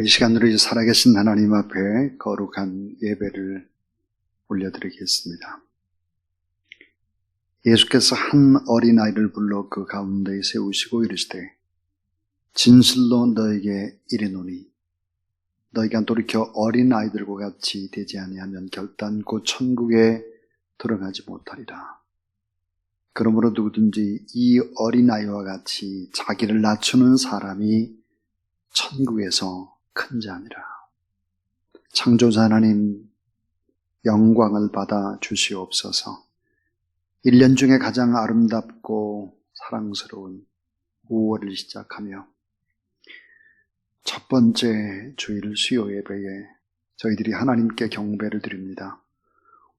이 시간으로 이제 살아계신 하나님 앞에 거룩한 예배를 올려드리겠습니다. 예수께서 한 어린아이를 불러 그 가운데에 세우시고 이르시되 진실로 너에게 이르노니 너희가 돌이켜 어린아이들과 같이 되지 아니하면 결단코 천국에 들어가지 못하리라. 그러므로 누구든지 이 어린아이와 같이 자기를 낮추는 사람이 천국에서 큰 자니라. 창조자 하나님, 영광을 받아 주시옵소서. 1년 중에 가장 아름답고 사랑스러운 5월을 시작하며 첫 번째 주일 수요 예배에 저희들이 하나님께 경배를 드립니다.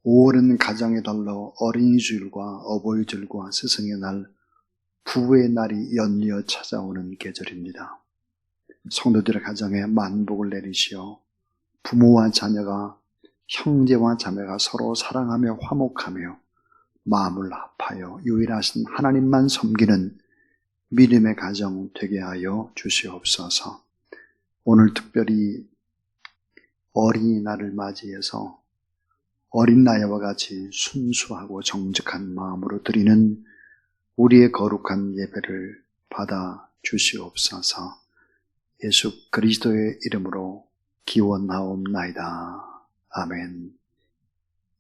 5월은 가정의 달로 어린이주일과 어버이주일과 스승의 날, 부의 날이 연이어 찾아오는 계절입니다. 성도들의 가정에 만복을 내리시어 부모와 자녀가, 형제와 자매가 서로 사랑하며 화목하며 마음을 합하여 유일하신 하나님만 섬기는 믿음의 가정 되게 하여 주시옵소서. 오늘 특별히 어린이날을 맞이해서 어린아이와 같이 순수하고 정직한 마음으로 드리는 우리의 거룩한 예배를 받아 주시옵소서. 예수 그리스도의 이름으로 기원하옵나이다. 아멘.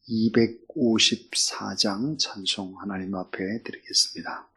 254장 찬송 하나님 앞에 드리겠습니다.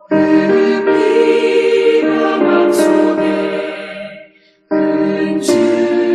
그 비가 맘속에 근주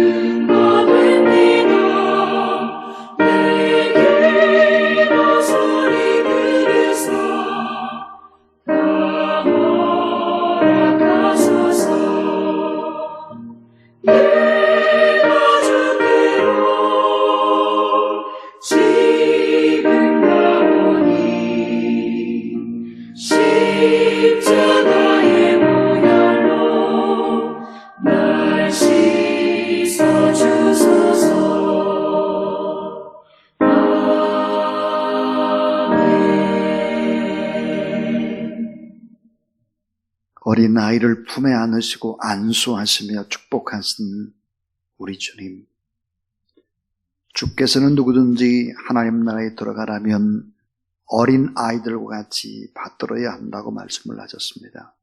어린 아이를 품에 안으시고 안수하시며 축복하신 우리 주님, 주께서는 누구든지 하나님 나라에 들어가라면 어린 아이들과 같이 받들어야 한다고 말씀을 하셨습니다.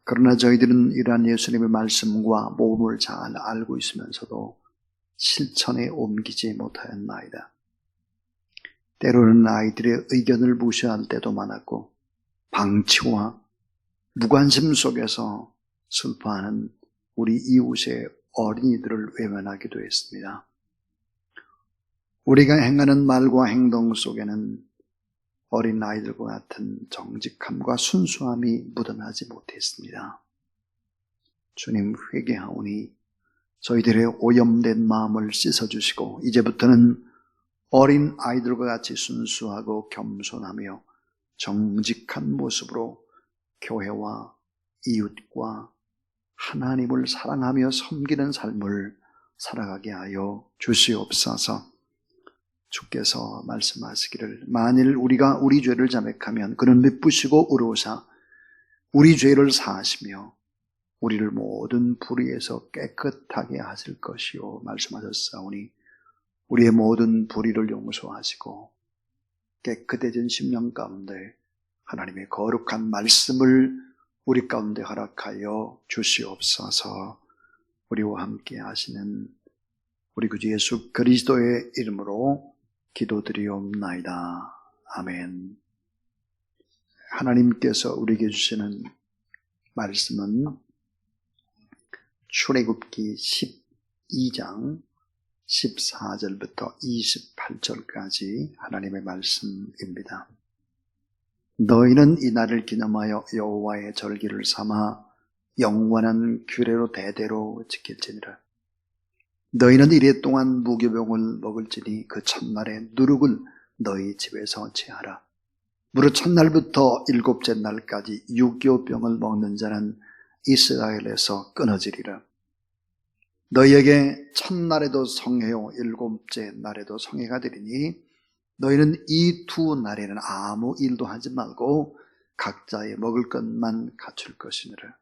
그러나 저희들은 이러한 예수님의 말씀과 모범을 잘 알고 있으면서도 실천에 옮기지 못하였나이다. 때로는 아이들의 의견을 무시할 때도 많았고 방치와 무관심 속에서 슬퍼하는 우리 이웃의 어린이들을 외면하기도 했습니다. 우리가 행하는 말과 행동 속에는 어린 아이들과 같은 정직함과 순수함이 묻어나지 못했습니다. 주님, 회개하오니 저희들의 오염된 마음을 씻어주시고 이제부터는 어린 아이들과 같이 순수하고 겸손하며 정직한 모습으로 교회와 이웃과 하나님을 사랑하며 섬기는 삶을 살아가게 하여 주시옵소서. 주께서 말씀하시기를 만일 우리가 우리 죄를 자백하면 그는 미쁘시고 의로우사 우리 죄를 사하시며 우리를 모든 불의에서 깨끗하게 하실 것이요 말씀하셨사오니 우리의 모든 불의를 용서하시고 깨끗해진 심령 가운데 하나님의 거룩한 말씀을 우리 가운데 허락하여 주시옵소서. 우리와 함께 하시는 우리 구주 예수 그리스도의 이름으로 기도드리옵나이다. 아멘. 하나님께서 우리에게 주시는 말씀은 출애굽기 12장 14절부터 28절까지 하나님의 말씀입니다. 너희는 이 날을 기념하여 여호와의 절기를 삼아 영원한 규례로 대대로 지킬지니라. 너희는 이래 동안 무교병을 먹을지니 그 첫날에 누룩을 너희 집에서 제하라. 무릇 첫날부터 일곱째 날까지 유교병을 먹는 자는 이스라엘에서 끊어지리라. 너희에게 첫날에도 성회요 일곱째 날에도 성회가 되리니 너희는 이 두 날에는 아무 일도 하지 말고 각자의 먹을 것만 갖출 것이니라.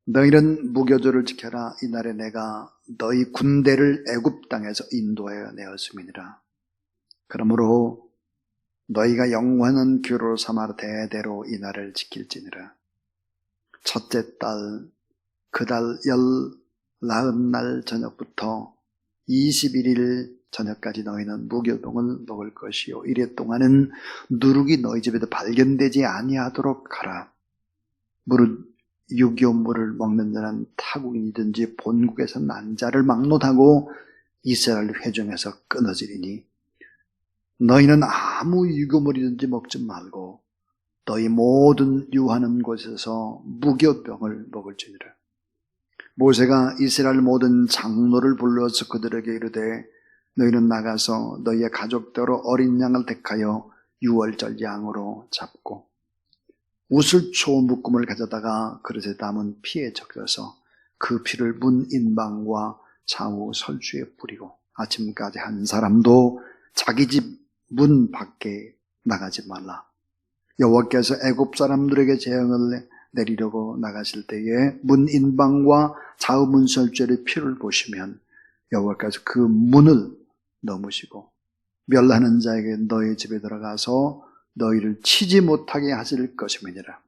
너희는 무교절을 지켜라. 이날에 내가 너희 군대를 애굽 땅에서 인도하여 내었음이니라. 그러므로 너희가 영원한 규례로 삼아 대대로 이 날을 지킬지니라. 첫째 달 그 달 40날 저녁부터 21일 저녁까지 너희는 무교병을 먹을 것이요 이래 동안은 누룩이 너희 집에도 발견되지 아니하도록 하라. 무릇 유교물을 먹는 자는 타국인이든지 본국에서 난 자를 막론하고 이스라엘 회중에서 끊어지리니 너희는 아무 유교물이든지 먹지 말고 너희 모든 유하는 곳에서 무교병을 먹을지니라. 모세가 이스라엘 모든 장로를 불러서 그들에게 이르되 너희는 나가서 너희의 가족대로 어린 양을 택하여 유월절 양으로 잡고 우슬초 묶음을 가져다가 그릇에 담은 피에 적셔서 그 피를 문 인방과 좌우 설주에 뿌리고 아침까지 한 사람도 자기 집 문 밖에 나가지 말라. 여호와께서 애굽 사람들에게 재앙을 내리려고 나가실 때에 문 인방과 좌우 문 설주의 피를 보시면 여호와께서 그 문을 넘으시고 멸하는 자에게 너희 집에 들어가서 너희를 치지 못하게 하실 것임이니라.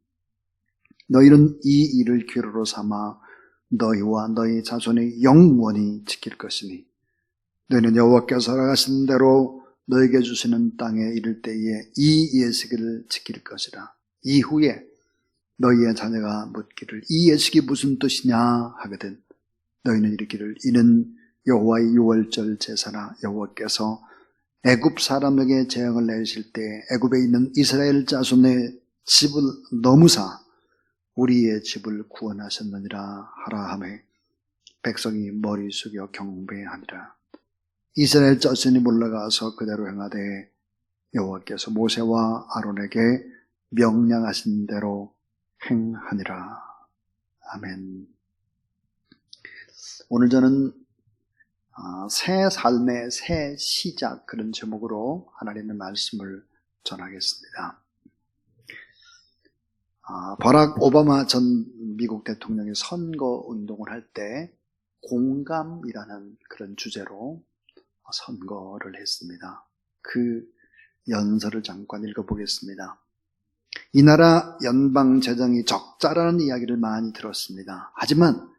너희는 이 일을 규례로 삼아 너희와 너희 자손의 영원히 지킬 것이니 너희는 여호와께서 허락하신 대로 너희에게 주시는 땅에 이를 때에 이 예식을 지킬 것이라. 이후에 너희의 자녀가 묻기를 이 예식이 무슨 뜻이냐 하거든 너희는 이르기를 이는 여호와의 유월절 제사라. 여호와께서 애굽 사람에게 재앙을 내리실 때 애굽에 있는 이스라엘 자손의 집을 넘으사 우리의 집을 구원하셨느니라 하라 하매 백성이 머리 숙여 경배하니라. 이스라엘 자손이 물러가서 그대로 행하되 여호와께서 모세와 아론에게 명령하신 대로 행하니라. 아멘. 오늘 저는 새 삶의 새 시작 그런 제목으로 하나님의 말씀을 전하겠습니다. 버락 오바마 전 미국 대통령이 선거 운동을 할 때 공감이라는 그런 주제로 선거를 했습니다. 그 연설을 잠깐 읽어보겠습니다. 이 나라 연방 재정이 적자라는 이야기를 많이 들었습니다. 하지만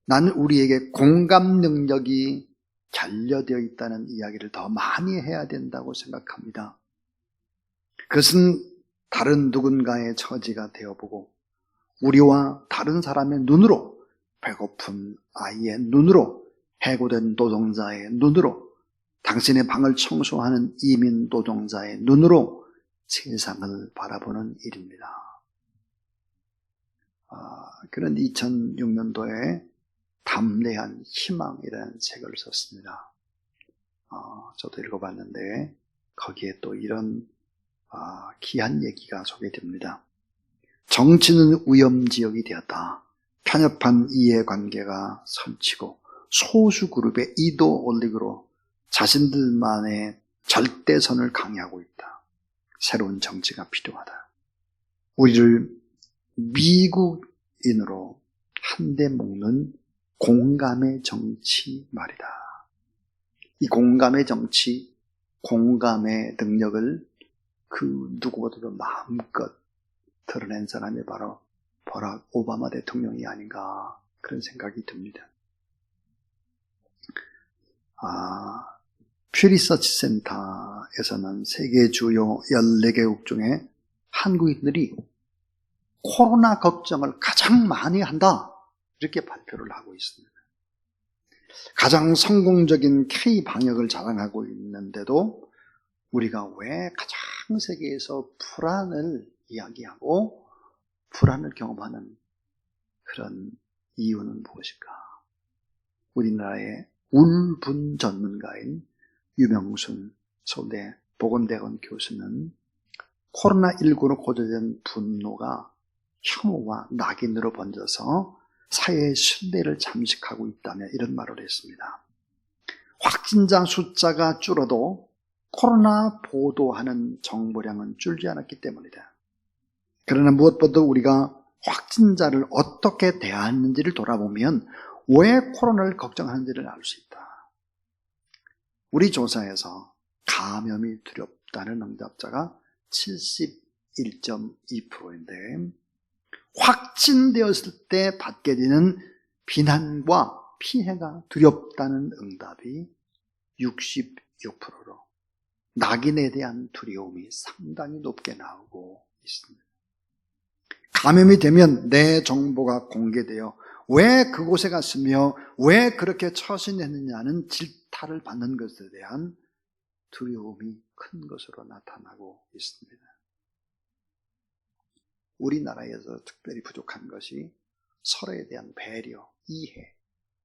나는 우리에게 공감 능력이 결여되어 있다는 이야기를 더 많이 해야 된다고 생각합니다. 그것은 다른 누군가의 처지가 되어보고 우리와 다른 사람의 눈으로, 배고픈 아이의 눈으로, 해고된 노동자의 눈으로, 당신의 방을 청소하는 이민 노동자의 눈으로 세상을 바라보는 일입니다. 그런 2006년도에 담대한 희망이라는 책을 썼습니다. 저도 읽어봤는데 거기에 또 이런 귀한 얘기가 소개됩니다. 정치는 위험지역이 되었다. 편협한 이해관계가 설치고 소수 그룹의 이도 올릭으로 자신들만의 절대선을 강요하고 있다. 새로운 정치가 필요하다. 우리를 미국인으로 한 대 묶는 공감의 정치 말이다. 이 공감의 정치, 공감의 능력을 그 누구보다도 마음껏 드러낸 사람이 바로 버락 오바마 대통령이 아닌가 그런 생각이 듭니다. 퓨 리서치 센터에서는 세계 주요 14개국 중에 한국인들이 코로나 걱정을 가장 많이 한다 이렇게 발표를 하고 있습니다. 가장 성공적인 K-방역을 자랑하고 있는데도 우리가 왜 가장 세계에서 불안을 이야기하고 불안을 경험하는 그런 이유는 무엇일까? 우리나라의 울분 전문가인 유명순 서울대 보건대학원 교수는 코로나19로 고조된 분노가 혐오와 낙인으로 번져서 사회의 신뢰를 잠식하고 있다며 이런 말을 했습니다. 확진자 숫자가 줄어도 코로나 보도하는 정보량은 줄지 않았기 때문이다. 그러나 무엇보다 우리가 확진자를 어떻게 대하는지를 돌아보면 왜 코로나를 걱정하는지를 알 수 있다. 우리 조사에서 감염이 두렵다는 응답자가 71.2%인데 확진되었을 때 받게 되는 비난과 피해가 두렵다는 응답이 66%로 낙인에 대한 두려움이 상당히 높게 나오고 있습니다. 감염이 되면 내 정보가 공개되어 왜 그곳에 갔으며 왜 그렇게 처신했느냐는 질타를 받는 것에 대한 두려움이 큰 것으로 나타나고 있습니다. 우리나라에서 특별히 부족한 것이 서로에 대한 배려, 이해,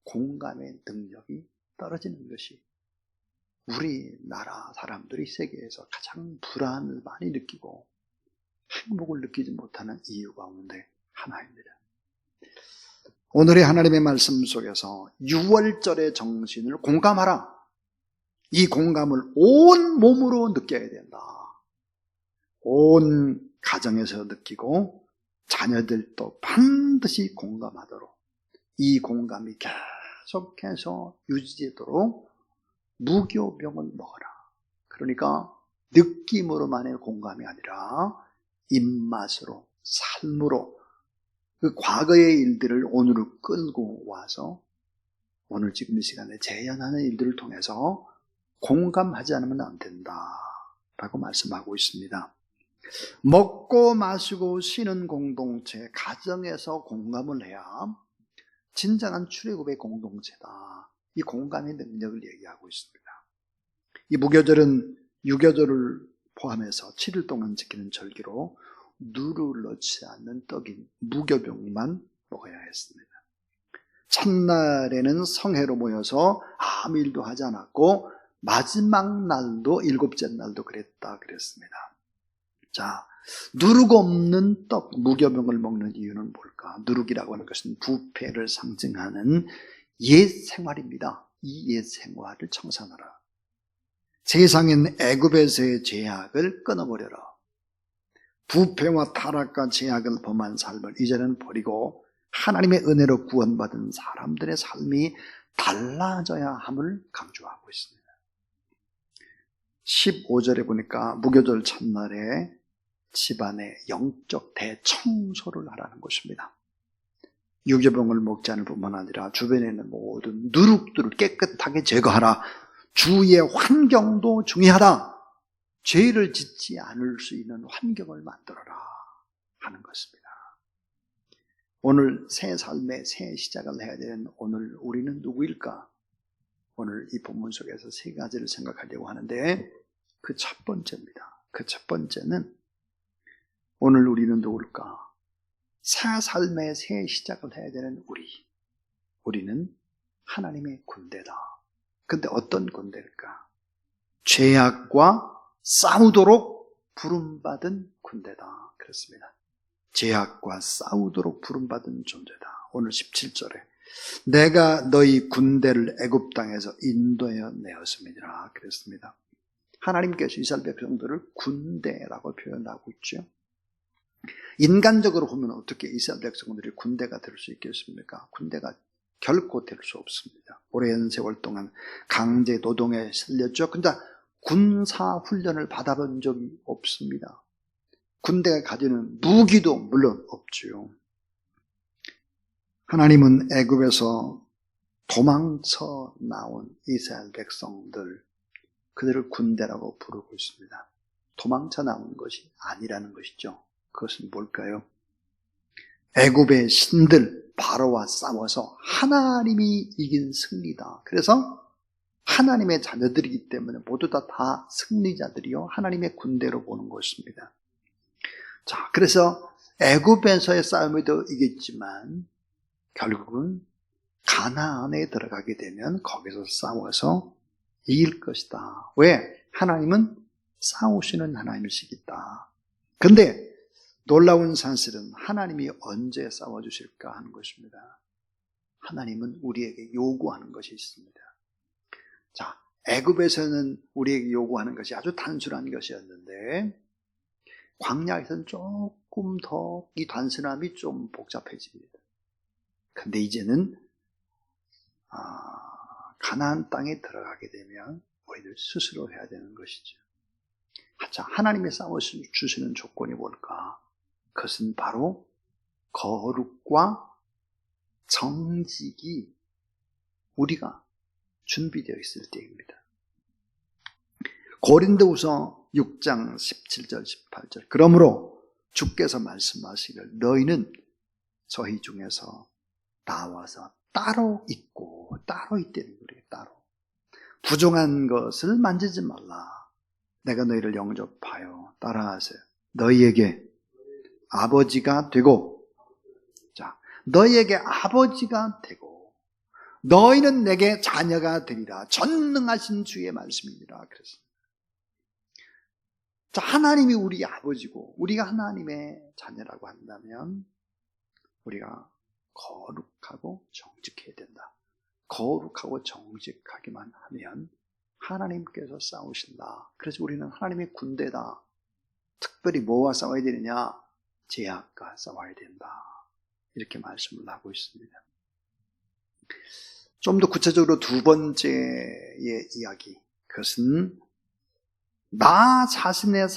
공감의 능력이 떨어지는 것이 우리나라 사람들이 세계에서 가장 불안을 많이 느끼고 행복을 느끼지 못하는 이유 가운데 하나입니다. 오늘의 하나님의 말씀 속에서 6월절의 정신을 공감하라. 이 공감을 온 몸으로 느껴야 된다. 온 가정에서 느끼고 자녀들도 반드시 공감하도록 이 공감이 계속해서 유지되도록 무교병을 먹어라. 그러니까 느낌으로만의 공감이 아니라 입맛으로, 삶으로 그 과거의 일들을 오늘로 끌고 와서 오늘 지금 이 시간에 재현하는 일들을 통해서 공감하지 않으면 안 된다라고 말씀하고 있습니다. 먹고 마시고 쉬는 공동체, 가정에서 공감을 해야 진정한 출애굽의 공동체다. 이 공감의 능력을 얘기하고 있습니다. 이 무교절은 유교절을 포함해서 7일 동안 지키는 절기로 누를 넣지 않는 떡인 무교병만 먹어야 했습니다. 첫날에는 성회로 모여서 아무 일도 하지 않았고 마지막 날도 7째 날도 그랬습니다. 자, 누룩 없는 떡, 무교병을 먹는 이유는 뭘까? 누룩이라고 하는 것은 부패를 상징하는 옛 생활입니다. 이 옛 생활을 청산하라. 세상엔 애굽에서의 죄악을 끊어버려라. 부패와 타락과 죄악을 범한 삶을 이제는 버리고 하나님의 은혜로 구원받은 사람들의 삶이 달라져야 함을 강조하고 있습니다. 15절에 보니까 무교절 첫날에 집안의 영적 대청소를 하라는 것입니다. 유교병을 먹지 않을 뿐만 아니라 주변에 있는 모든 누룩들을 깨끗하게 제거하라. 주위의 환경도 중요하다. 죄를 짓지 않을 수 있는 환경을 만들어라 하는 것입니다. 오늘 새 삶의 새 시작을 해야 되는 오늘 우리는 누구일까? 오늘 이 본문 속에서 세 가지를 생각하려고 하는데 그 첫 번째입니다. 그 첫 번째는 오늘 우리는 누굴까? 새 삶의 새 시작을 해야 되는 우리는 하나님의 군대다. 근데 어떤 군대일까? 죄악과 싸우도록 부름받은 군대다. 그렇습니다. 죄악과 싸우도록 부름받은 존재다. 오늘 17절에 내가 너희 군대를 애굽 땅에서 인도해 내었음이니라 그랬습니다. 하나님께서 이스라엘 백성들을 군대라고 표현하고 있죠. 인간적으로 보면 어떻게 이스라엘 백성들이 군대가 될 수 있겠습니까? 군대가 결코 될 수 없습니다. 오랜 세월 동안 강제 노동에 실렸죠. 근데 군사 훈련을 받아본 적이 없습니다. 군대가 가지는 무기도 물론 없지요. 하나님은 애굽에서 도망쳐 나온 이스라엘 백성들, 그들을 군대라고 부르고 있습니다. 도망쳐 나온 것이 아니라는 것이죠. 그것은 뭘까요? 애굽의 신들 바로와 싸워서 하나님이 이긴 승리다. 그래서 하나님의 자녀들이기 때문에 모두 다 승리자들이요 하나님의 군대로 보는 것입니다. 자, 그래서 애굽에서의 싸움에도 이겼지만 결국은 가나안에 들어가게 되면 거기서 싸워서 이길 것이다. 왜? 하나님은 싸우시는 하나님이시겠다. 근데 놀라운 사실은 하나님이 언제 싸워주실까 하는 것입니다. 하나님은 우리에게 요구하는 것이 있습니다. 자, 애굽에서는 우리에게 요구하는 것이 아주 단순한 것이었는데 광야에서는 조금 더 이 단순함이 좀 복잡해집니다. 근데 이제는 가나안 땅에 들어가게 되면 우리들 스스로 해야 되는 것이죠. 자, 하나님이 싸워주시는 조건이 뭘까? 그것은 바로 거룩과 정직이 우리가 준비되어 있을 때입니다. 고린도후서 6장 17절 18절 그러므로 주께서 말씀하시기를 너희는 저희 중에서 나와서 따로 있고 따로 있다는 거예요. 따로 부정한 것을 만지지 말라. 내가 너희를 영접하여 따라하세요. 너희에게 아버지가 되고, 자, 너희에게 아버지가 되고 너희는 내게 자녀가 되리라. 전능하신 주의 말씀입니다. 그랬습니다. 자, 하나님이 우리 아버지고 우리가 하나님의 자녀라고 한다면 우리가 거룩하고 정직해야 된다. 거룩하고 정직하기만 하면 하나님께서 싸우신다. 그래서 우리는 하나님의 군대다. 특별히 뭐와 싸워야 되느냐? 죄악과 싸워야 된다. 이렇게 말씀을 하고 있습니다. 좀 더 구체적으로 두 번째의 이야기, 그것은 나 자신의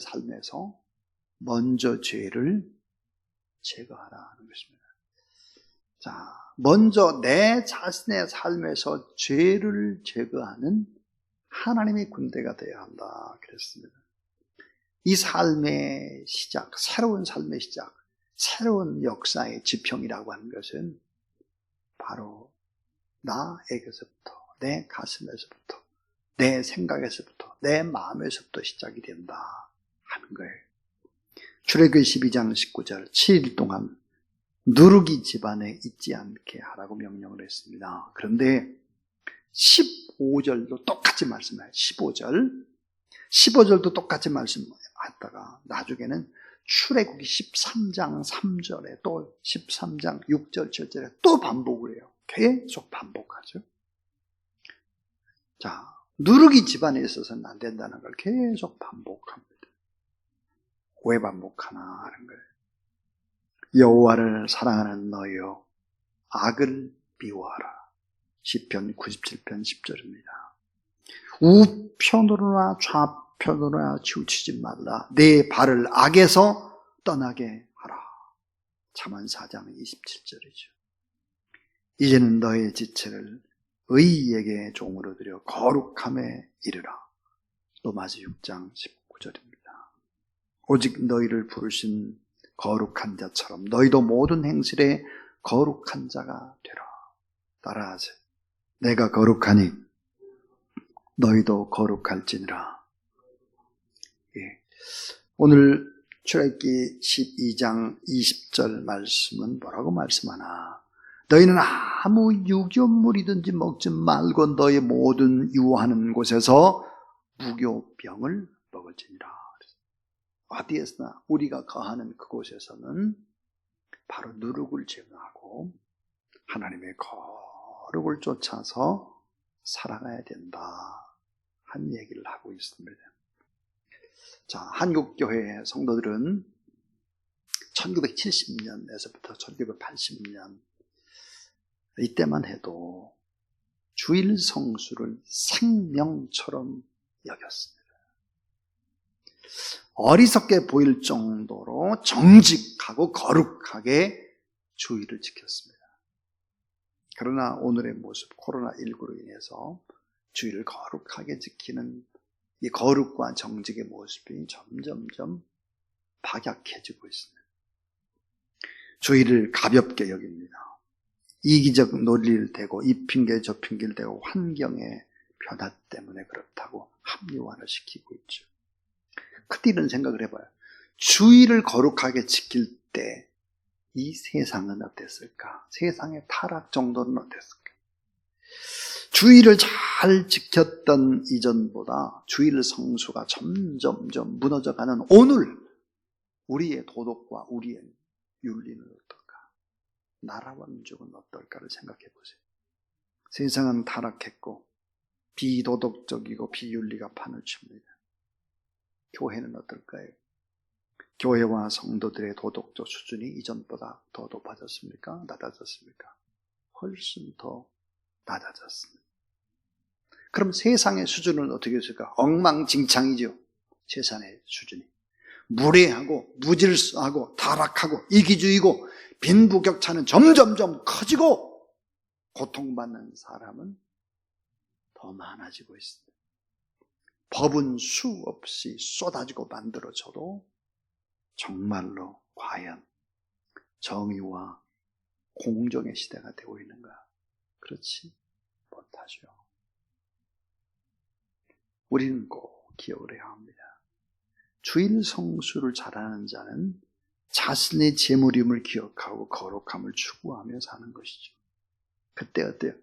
삶에서 먼저 죄를 제거하라 하는 것입니다. 자, 먼저 내 자신의 삶에서 죄를 제거하는 하나님의 군대가 되어야 한다 그랬습니다. 이 삶의 시작, 새로운 삶의 시작, 새로운 역사의 지평이라고 하는 것은 바로 나에게서부터, 내 가슴에서부터, 내 생각에서부터, 내 마음에서부터 시작이 된다 하는 거예요. 출애굽기 12장 19절 7일 동안 누룩이 집안에 있지 않게 하라고 명령을 했습니다. 그런데 15절도 똑같이 말씀해요. 15절도 똑같이 말씀하다가 나중에는 출애굽기 13장 3절에 또 13장 6절 7절에 또 반복을 해요. 계속 반복하죠. 자, 누룩이 집안에 있어서는 안 된다는 걸 계속 반복합니다. 왜 반복하나 하는 거예요. 여호와를 사랑하는 너희여 악을 미워하라. 시편 97편 10절입니다. 우편으로나 좌편으로나 치우치지 말라. 내 발을 악에서 떠나게 하라. 잠언 4장 27절이죠. 이제는 너의 지체를 의인에게 종으로 드려 거룩함에 이르라. 로마서 6장 19절입니다. 오직 너희를 부르신 거룩한 자처럼 너희도 모든 행실에 거룩한 자가 되라. 따라하세요. 내가 거룩하니 너희도 거룩할지니라. 예. 오늘 출애굽기 12장 20절 말씀은 뭐라고 말씀하나? 너희는 아무 유교물이든지 먹지 말고 너희 모든 유하는 곳에서 무교병을 먹을지니라. 어디에서나 우리가 거하는 그곳에서는 바로 누룩을 제거하고 하나님의 거룩을 쫓아서 살아가야 된다 한 얘기를 하고 있습니다. 자, 한국교회 성도들은 1970년에서부터 1980년 이때만 해도 주일 성수를 생명처럼 여겼습니다. 어리석게 보일 정도로 정직하고 거룩하게 주일을 지켰습니다. 그러나 오늘의 모습, 코로나19로 인해서 주일을 거룩하게 지키는 이 거룩과 정직의 모습이 점점점 박약해지고 있습니다. 주일을 가볍게 여깁니다. 이기적 논리를 대고 이 핑계 저 핑계를 대고 환경의 변화 때문에 그렇다고 합리화를 시키고 있죠. 그때 이런 생각을 해봐요. 주일을 거룩하게 지킬 때 이 세상은 어땠을까? 세상의 타락 정도는 어땠을까? 주일을 잘 지켰던 이전보다 주일 성수가 점점점 무너져가는 오늘 우리의 도덕과 우리의 윤리는 어떨까? 나라와 민족은 어떨까를 생각해 보세요. 세상은 타락했고 비도덕적이고 비윤리가 판을 칩니다. 교회는 어떨까요? 교회와 성도들의 도덕적 수준이 이전보다 더 높아졌습니까? 낮아졌습니까? 훨씬 더 낮아졌습니다. 그럼 세상의 수준은 어떻게 됐을까? 엉망진창이죠. 세상의 수준이. 무례하고 무질서하고 타락하고 이기주의고 빈부격차는 점점점 커지고 고통받는 사람은 더 많아지고 있습니다. 법은 수없이 쏟아지고 만들어져도 정말로 과연 정의와 공정의 시대가 되고 있는가? 그렇지 못하죠. 우리는 꼭 기억을 해야 합니다. 주일 성수를 잘하는 자는 자신의 재물임을 기억하고 거룩함을 추구하며 사는 것이죠. 그때 어때요?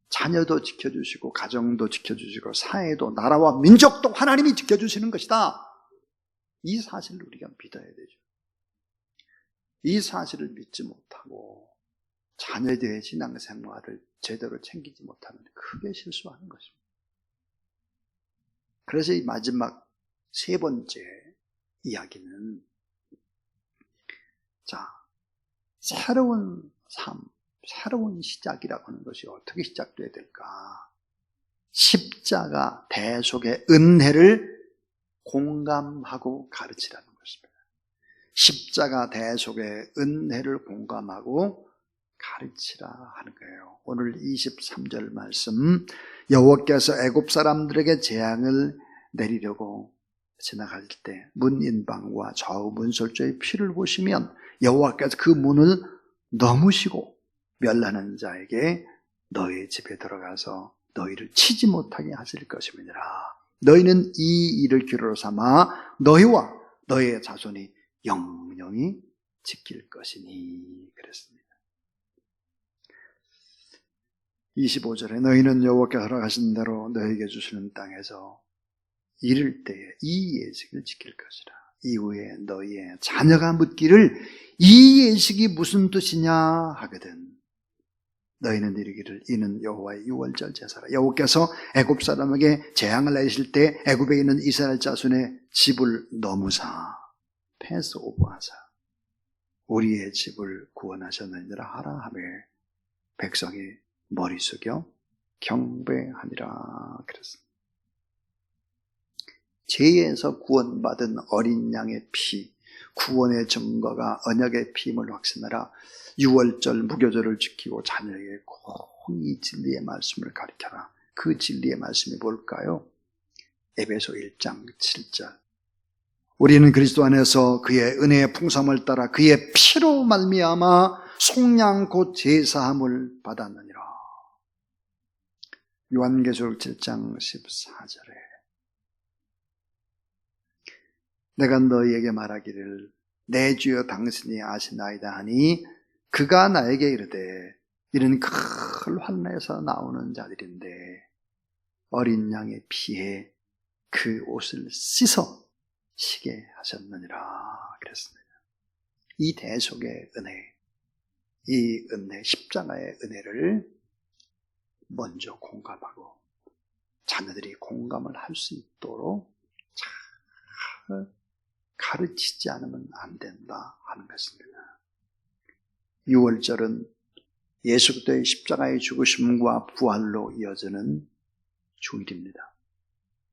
자녀도 지켜주시고 가정도 지켜주시고 사회도 나라와 민족도 하나님이 지켜주시는 것이다. 이 사실을 우리가 믿어야 되죠. 이 사실을 믿지 못하고 자녀들의 신앙생활을 제대로 챙기지 못하면 크게 실수하는 것입니다. 그래서 이 마지막 세 번째 이야기는 자, 새로운 삶, 새로운 시작이라고 하는 것이 어떻게 시작돼야 될까? 십자가 대속의 은혜를 공감하고 가르치라는 것입니다. 십자가 대속의 은혜를 공감하고 가르치라 하는 거예요. 오늘 23절 말씀, 여호와께서 애굽 사람들에게 재앙을 내리려고 지나갈 때 문인방과 좌우 문설주의 피를 보시면 여호와께서 그 문을 넘으시고 멸하는 자에게 너희 집에 들어가서 너희를 치지 못하게 하실 것입니다. 너희는 이 일을 기로로 삼아 너희와 너희의 자손이 영영히 지킬 것이니 그랬습니다. 25절에 너희는 여호와께서 허락하신 대로 너희에게 주시는 땅에서 이를 때에 이 예식을 지킬 것이라. 이후에 너희의 자녀가 묻기를 이 예식이 무슨 뜻이냐 하거든 너희는 이르기를 이는 여호와의 유월절 제사라. 여호와께서 애굽 사람에게 재앙을 내리실 때 애굽에 있는 이스라엘 자손의 집을 넘으사 패스오버하사 우리의 집을 구원하셨느니라 하라 하며 백성이 머리 숙여 경배하니라 그랬습니다. 죄에서 구원받은 어린 양의 피, 구원의 증거가 언약의 피임을 확신하라. 유월절 무교절을 지키고 자녀에게 꼭 이 진리의 말씀을 가르쳐라. 그 진리의 말씀이 뭘까요? 에베소 1장 7절. 우리는 그리스도 안에서 그의 은혜의 풍성을 따라 그의 피로 말미암아 속량 곧 제사함을 받았느니라. 요한계시록 7장 14절에 내가 너희에게 말하기를 내 주여 당신이 아시나이다 하니 그가 나에게 이르되 이는 큰 환난에서 나오는 자들인데 어린 양의 피에 그 옷을 씻어 시게 하셨느니라 그랬습니다. 이 대속의 은혜, 이 은혜, 십자가의 은혜를 먼저 공감하고 자녀들이 공감을 할 수 있도록 잘 가르치지 않으면 안 된다 하는 것입니다. 유월절은 예수 그리스도의 십자가의 죽으심과 부활로 이어지는 주일입니다.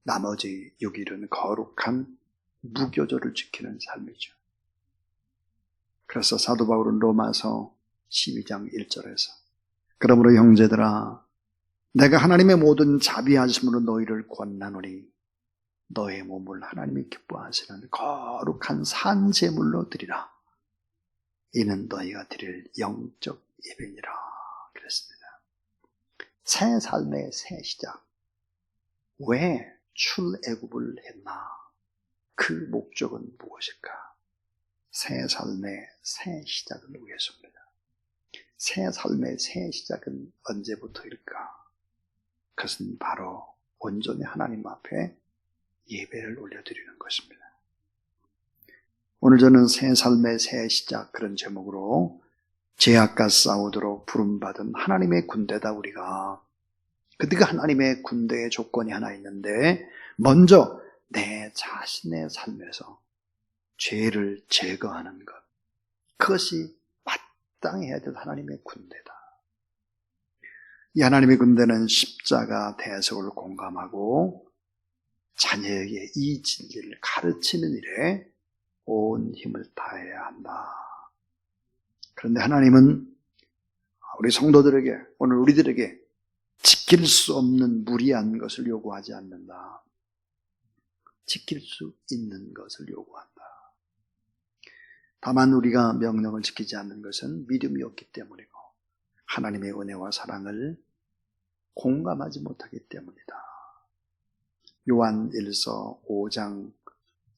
나머지 6일은 거룩한 무교절을 지키는 삶이죠. 그래서 사도 바울은 로마서 12장 1절에서 그러므로 형제들아 내가 하나님의 모든 자비하심으로 너희를 권하노니 너의 몸을 하나님이 기뻐하시는 거룩한 산제물로 드리라. 이는 너희가 드릴 영적 예배니라 그랬습니다. 새 삶의 새 시작. 왜 출애굽을 했나? 그 목적은 무엇일까? 새 삶의 새 시작을 위해서입니다. 새 삶의 새 시작은 언제부터일까? 그것은 바로 온전히 하나님 앞에 예배를 올려드리는 것입니다. 오늘 저는 새 삶의 새 시작 그런 제목으로 죄악과 싸우도록 부름받은 하나님의 군대다 우리가. 그가 하나님의 군대의 조건이 하나 있는데 먼저 내 자신의 삶에서 죄를 제거하는 것, 그것이 마땅해야 될 하나님의 군대다. 이 하나님의 군대는 십자가 대속을 공감하고 자녀에게 이 진리를 가르치는 일에 온 힘을 다해야 한다. 그런데 하나님은 우리 성도들에게, 오늘 우리들에게 지킬 수 없는 무리한 것을 요구하지 않는다. 지킬 수 있는 것을 요구한다. 다만 우리가 명령을 지키지 않는 것은 믿음이 없기 때문이고 하나님의 은혜와 사랑을 공감하지 못하기 때문이다. 요한 1서 5장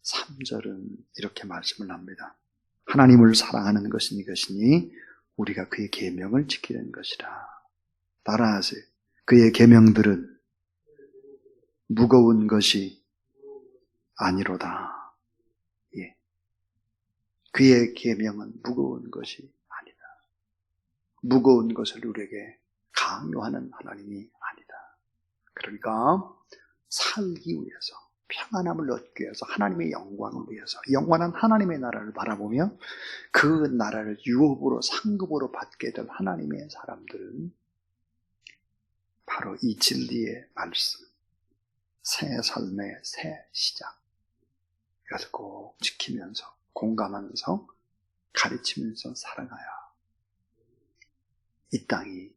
3절은 이렇게 말씀을 합니다. 하나님을 사랑하는 것은 이것이니 우리가 그의 계명을 지키는 것이라. 따라하세요. 그의 계명들은 무거운 것이 아니로다. 예. 그의 계명은 무거운 것이 아니다. 무거운 것을 우리에게 강요하는 하나님이 아니다. 그러니까 살기 위해서, 평안함을 얻기 위해서, 하나님의 영광을 위해서, 영원한 하나님의 나라를 바라보며 그 나라를 유업으로 상급으로 받게 될 하나님의 사람들은 바로 이 진리의 말씀, 새 삶의 새 시작, 이것을 꼭 지키면서 공감하면서 가르치면서 살아가야 이 땅이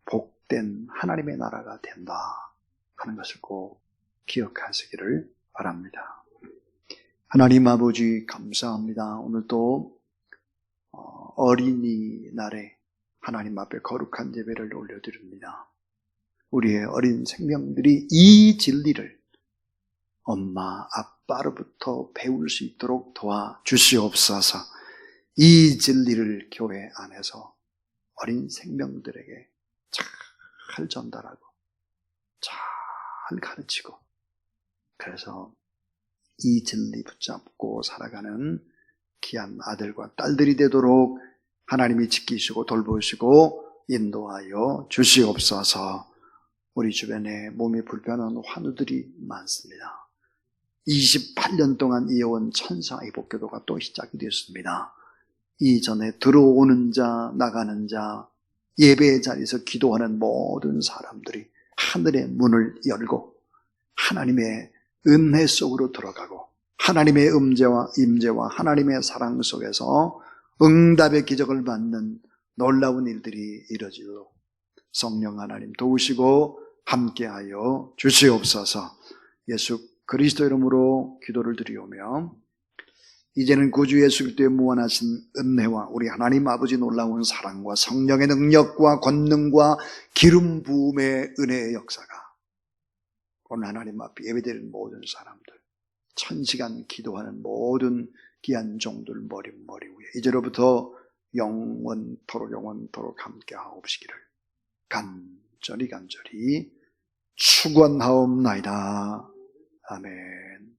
복된 하나님의 나라가 된다 하는 것을 꼭 기억하시기를 바랍니다. 하나님 아버지 감사합니다. 오늘도 어린이날에 하나님 앞에 거룩한 예배를 올려드립니다. 우리의 어린 생명들이 이 진리를 엄마, 아빠로부터 배울 수 있도록 도와주시옵소서. 이 진리를 교회 안에서 어린 생명들에게 잘 전달하고 잘 가르치고 그래서 이 진리 붙잡고 살아가는 귀한 아들과 딸들이 되도록 하나님이 지키시고 돌보시고 인도하여 주시옵소서. 우리 주변에 몸이 불편한 환우들이 많습니다. 28년 동안 이어온 천사의 복교도가 또 시작이 되었습니다. 이전에 들어오는 자, 나가는 자, 예배의 자리에서 기도하는 모든 사람들이 하늘의 문을 열고 하나님의 은혜 속으로 들어가고 하나님의 임재와 하나님의 사랑 속에서 응답의 기적을 받는 놀라운 일들이 이루어지도록 성령 하나님 도우시고 함께하여 주시옵소서. 예수 그리스도 이름으로 기도를 드리오며 이제는 구주 예수 그리스도의 무한하신 은혜와 우리 하나님 아버지 놀라운 사랑과 성령의 능력과 권능과 기름 부음의 은혜의 역사가 오늘 하나님 앞에 예배드리는 모든 사람들, 1000시간 기도하는 모든 귀한 종들 머리 위에 이제로부터 영원토록 함께하옵시기를 간절히 축원하옵나이다. 아멘.